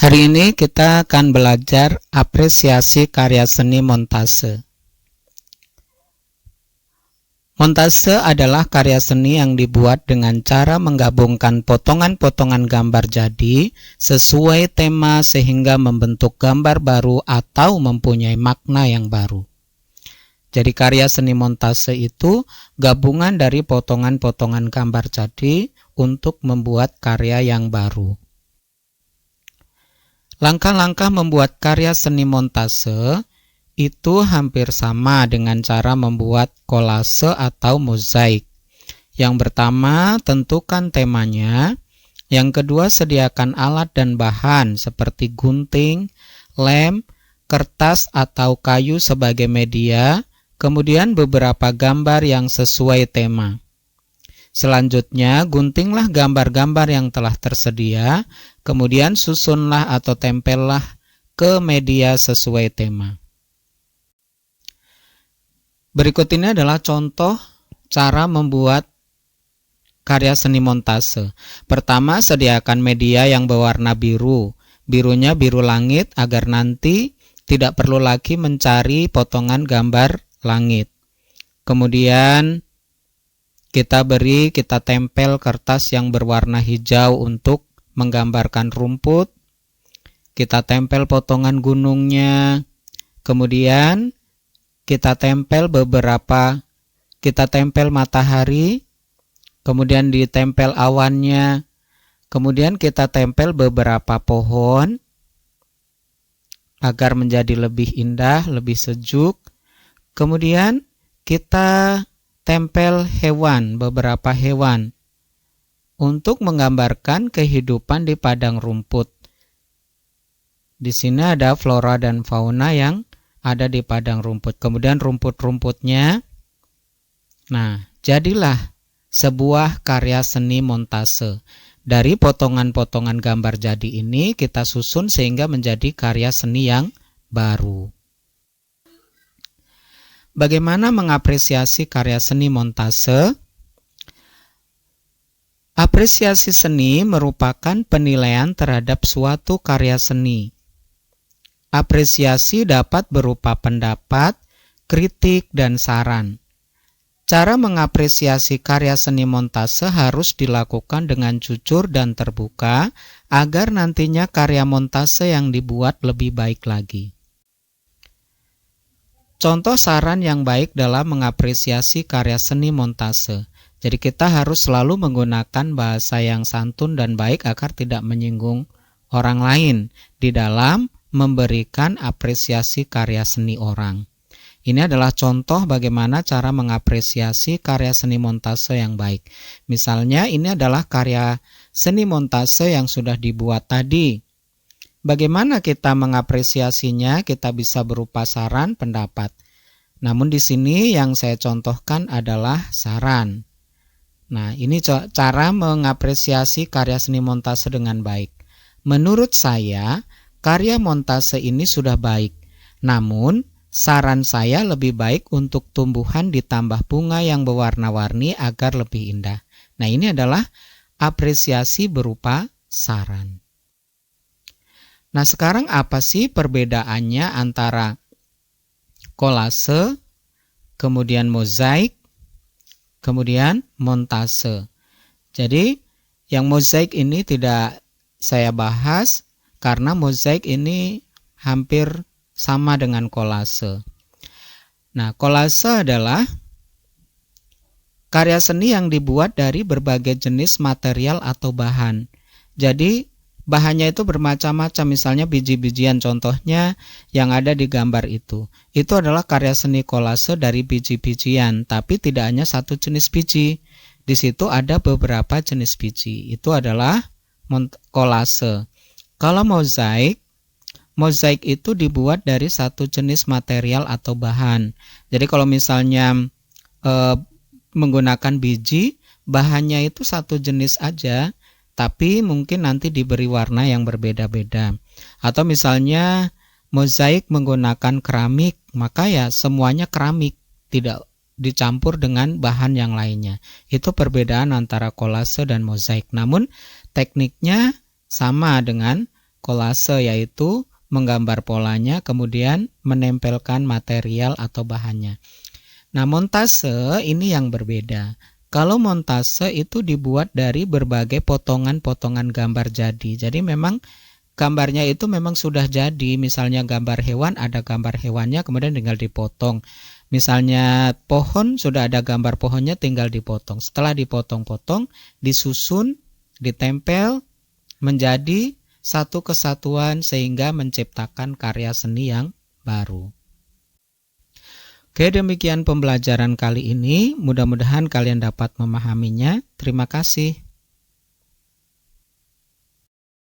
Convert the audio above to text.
Hari ini kita akan belajar apresiasi karya seni montase. Montase adalah karya seni yang dibuat dengan cara menggabungkan potongan-potongan gambar jadi sesuai tema sehingga membentuk gambar baru atau mempunyai makna yang baru. Jadi karya seni montase itu gabungan dari potongan-potongan gambar jadi untuk membuat karya yang baru. Langkah-langkah membuat karya seni montase itu hampir sama dengan cara membuat kolase atau mozaik. Yang pertama, tentukan temanya. Yang kedua, sediakan alat dan bahan seperti gunting, lem, kertas atau kayu sebagai media, kemudian beberapa gambar yang sesuai tema. Selanjutnya, guntinglah gambar-gambar yang telah tersedia, kemudian susunlah atau tempellah ke media sesuai tema. Berikut ini adalah contoh cara membuat karya seni montase. Pertama, sediakan media yang berwarna biru. Birunya biru langit agar nanti tidak perlu lagi mencari potongan gambar langit. Kemudian kita tempel kertas yang berwarna hijau untuk menggambarkan rumput. Kita tempel potongan gunungnya. Kemudian kita tempel matahari. Kemudian ditempel awannya. Kemudian kita tempel beberapa pohon agar menjadi lebih indah, lebih sejuk. Kemudian kita tempel beberapa hewan untuk menggambarkan kehidupan di padang rumput. Di sini ada flora dan fauna yang ada di padang rumput. Kemudian rumput-rumputnya. Nah, jadilah sebuah karya seni montase. Dari potongan-potongan gambar jadi ini kita susun sehingga menjadi karya seni yang baru. Bagaimana mengapresiasi karya seni montase? Apresiasi seni merupakan penilaian terhadap suatu karya seni. Apresiasi dapat berupa pendapat, kritik, dan saran. Cara mengapresiasi karya seni montase harus dilakukan dengan jujur dan terbuka agar nantinya karya montase yang dibuat lebih baik lagi. Contoh saran yang baik dalam mengapresiasi karya seni montase. Jadi kita harus selalu menggunakan bahasa yang santun dan baik agar tidak menyinggung orang lain di dalam memberikan apresiasi karya seni orang. Ini adalah contoh bagaimana cara mengapresiasi karya seni montase yang baik. Misalnya ini adalah karya seni montase yang sudah dibuat tadi. Bagaimana kita mengapresiasinya? Kita bisa berupa saran, pendapat. Namun di sini yang saya contohkan adalah saran. Nah, ini cara mengapresiasi karya seni montase dengan baik. Menurut saya, karya montase ini sudah baik. Namun, saran saya lebih baik untuk tumbuhan ditambah bunga yang berwarna-warni agar lebih indah. Nah, ini adalah apresiasi berupa saran. Nah, sekarang apa sih perbedaannya antara kolase, kemudian mozaik, kemudian montase? Jadi, yang mozaik ini tidak saya bahas karena mozaik ini hampir sama dengan kolase. Nah, kolase adalah karya seni yang dibuat dari berbagai jenis material atau bahan. Jadi, bahannya itu bermacam-macam, misalnya biji-bijian contohnya yang ada di gambar itu. Itu adalah karya seni kolase dari biji-bijian, tapi tidak hanya satu jenis biji. Di situ ada beberapa jenis biji. Itu adalah kolase. Kalau mozaik itu dibuat dari satu jenis material atau bahan. Jadi kalau misalnya menggunakan biji, bahannya itu satu jenis aja, tapi mungkin nanti diberi warna yang berbeda-beda. Atau misalnya mozaik menggunakan keramik, maka ya semuanya keramik, tidak dicampur dengan bahan yang lainnya. Itu perbedaan antara kolase dan mozaik. Namun tekniknya sama dengan kolase, yaitu menggambar polanya kemudian menempelkan material atau bahannya. Nah, montase ini yang berbeda. Kalau montase itu dibuat dari berbagai potongan-potongan gambar jadi. Jadi memang gambarnya itu memang sudah jadi. Misalnya gambar hewan, ada gambar hewannya kemudian tinggal dipotong. Misalnya pohon, sudah ada gambar pohonnya tinggal dipotong. Setelah dipotong-potong, disusun, ditempel menjadi satu kesatuan sehingga menciptakan karya seni yang baru. Oke, demikian pembelajaran kali ini. Mudah-mudahan kalian dapat memahaminya. Terima kasih.